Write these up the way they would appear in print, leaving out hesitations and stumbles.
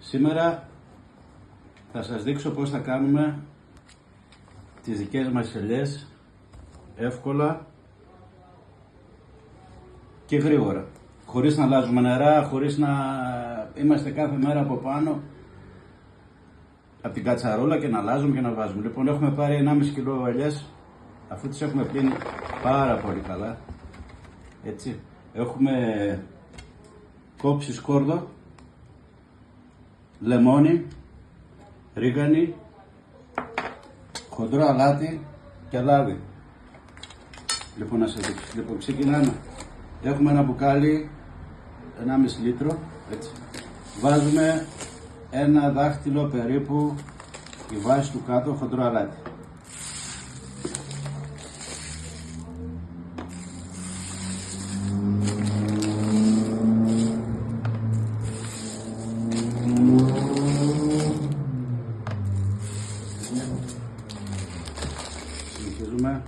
Σήμερα θα σας δείξω πώς θα κάνουμε τις δικές μας ελιές εύκολα και γρήγορα. Χωρίς να αλλάζουμε νερά, χωρίς να είμαστε κάθε μέρα από πάνω από την κατσαρόλα και να αλλάζουμε και να βάζουμε. Λοιπόν, έχουμε πάρει 1,5 κιλό ελιές, αφού τις έχουμε πλύνει πάρα πολύ καλά. Έτσι. Έχουμε κόψει σκόρδο, λεμόνι, ρίγανη, χοντρό αλάτι και λάδι. Λοιπόν, να σας δείξω. Λοιπόν, ξεκινάμε. Έχουμε ένα μπουκάλι 1,5 λίτρο, έτσι. Βάζουμε ένα δάχτυλο περίπου η βάση του κάτω χοντρό αλάτι. Συνεχίζουμε.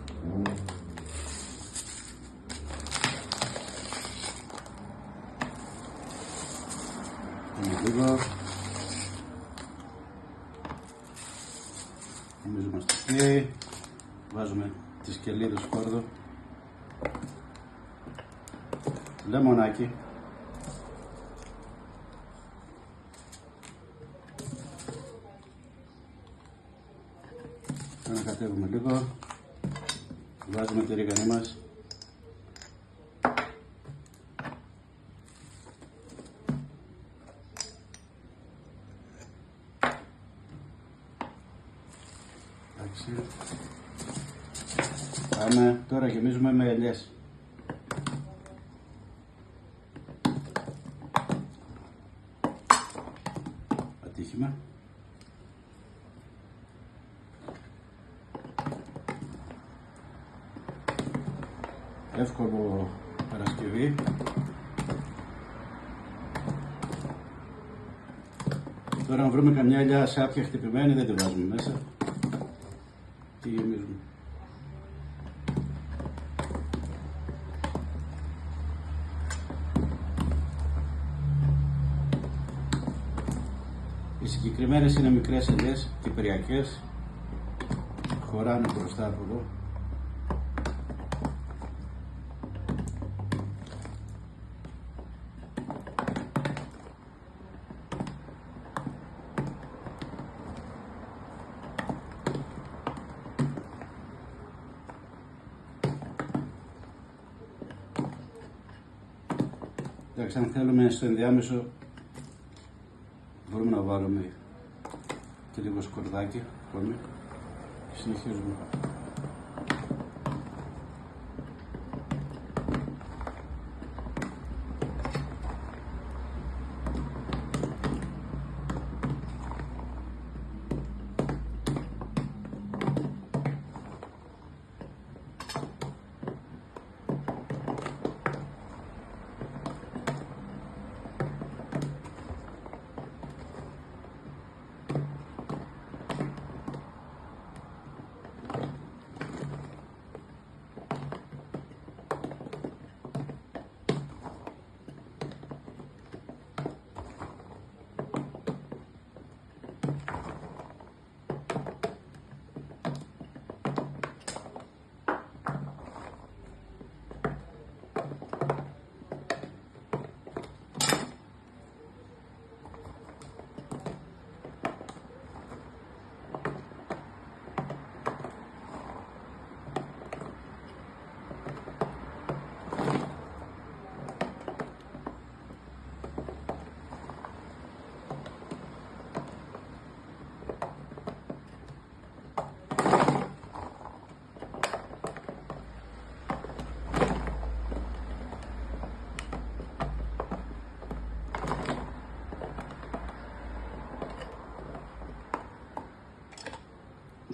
Λίγο. Νομίζω είμαστε ok. Βάζουμε τις κελίδες σκόρδο. Λεμονάκι. Ανακατεύουμε λίγο. Βάζουμε τη ρίγανη μας. Πάμε, τώρα γεμίζουμε με ελιές. Ατύχημα. Εύκολο Παρασκευή. Τώρα αν βρούμε καμιά ελιά σάπια χτυπημένη δεν τη βάζουμε μέσα. Τι γεμίζουμε. Οι συγκεκριμένες είναι μικρές ελιές, κυπριακές, χωράνε μπροστά από εδώ. Εντάξει, αν θέλουμε στο ενδιάμεσο μπορούμε να βάλουμε και λίγο σκορδάκι ακόμη και συνεχίζουμε.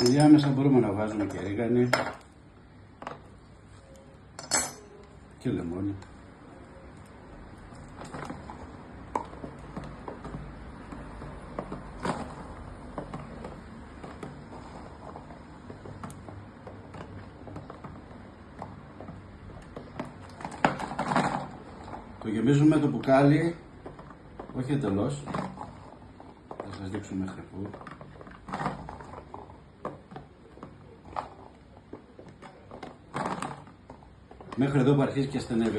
Διάμεσα μπορούμε να βάζουμε και ρίγανη και λεμόνι. Το γεμίζουμε το μπουκάλι, όχι εντελώς, σας δείξω μέχρι πού. Μέχρι εδώ που αρχίζει και στενεύει.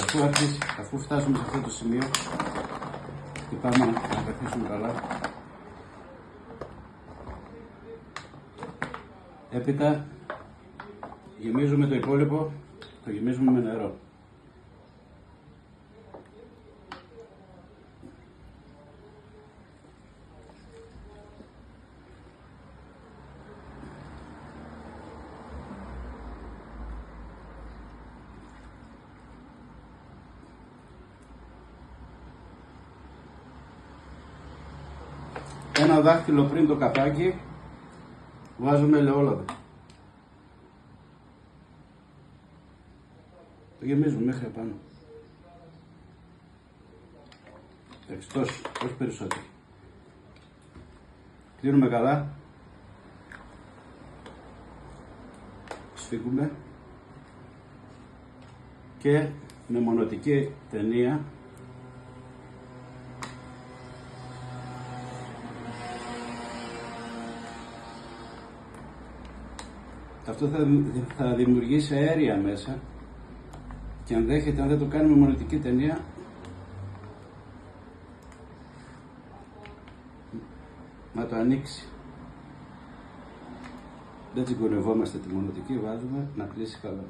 Αφού φτάσουμε σε αυτό το σημείο και πάμε να καθίσουμε καλά. Έπειτα γεμίζουμε το υπόλοιπο, το γεμίζουμε με νερό. Ένα δάχτυλο πριν το καπάκι βάζουμε ελαιόλαδο. Το γεμίζουμε μέχρι επάνω. Εντάξει, τόσο, όχι περισσότερο. Κλείνουμε καλά. Σφίγγουμε. Και με μονοτική ταινία αυτό θα δημιουργήσει αέρια μέσα και αν δέχεται, αν δεν το κάνουμε μονοτική ταινία, να το ανοίξει. Δεν τσιγκωνευόμαστε τη μονοτική, βάζουμε να κλείσει καλά.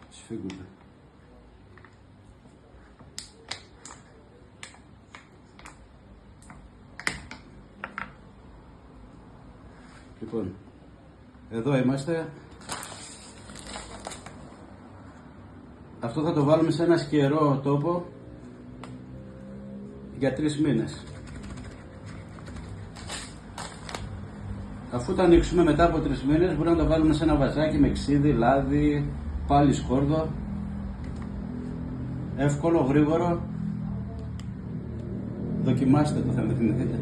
Σφίγγουμε. Λοιπόν, εδώ είμαστε. Αυτό θα το βάλουμε σε ένα σκερό τόπο για 3 μήνες. Αφού το ανοίξουμε μετά από 3 μήνες, μπορούμε να το βάλουμε σε ένα βαζάκι με ξύδι, λάδι, πάλι σκόρδο. Εύκολο, γρήγορο. Δοκιμάστε το, θα με θυμηθείτε.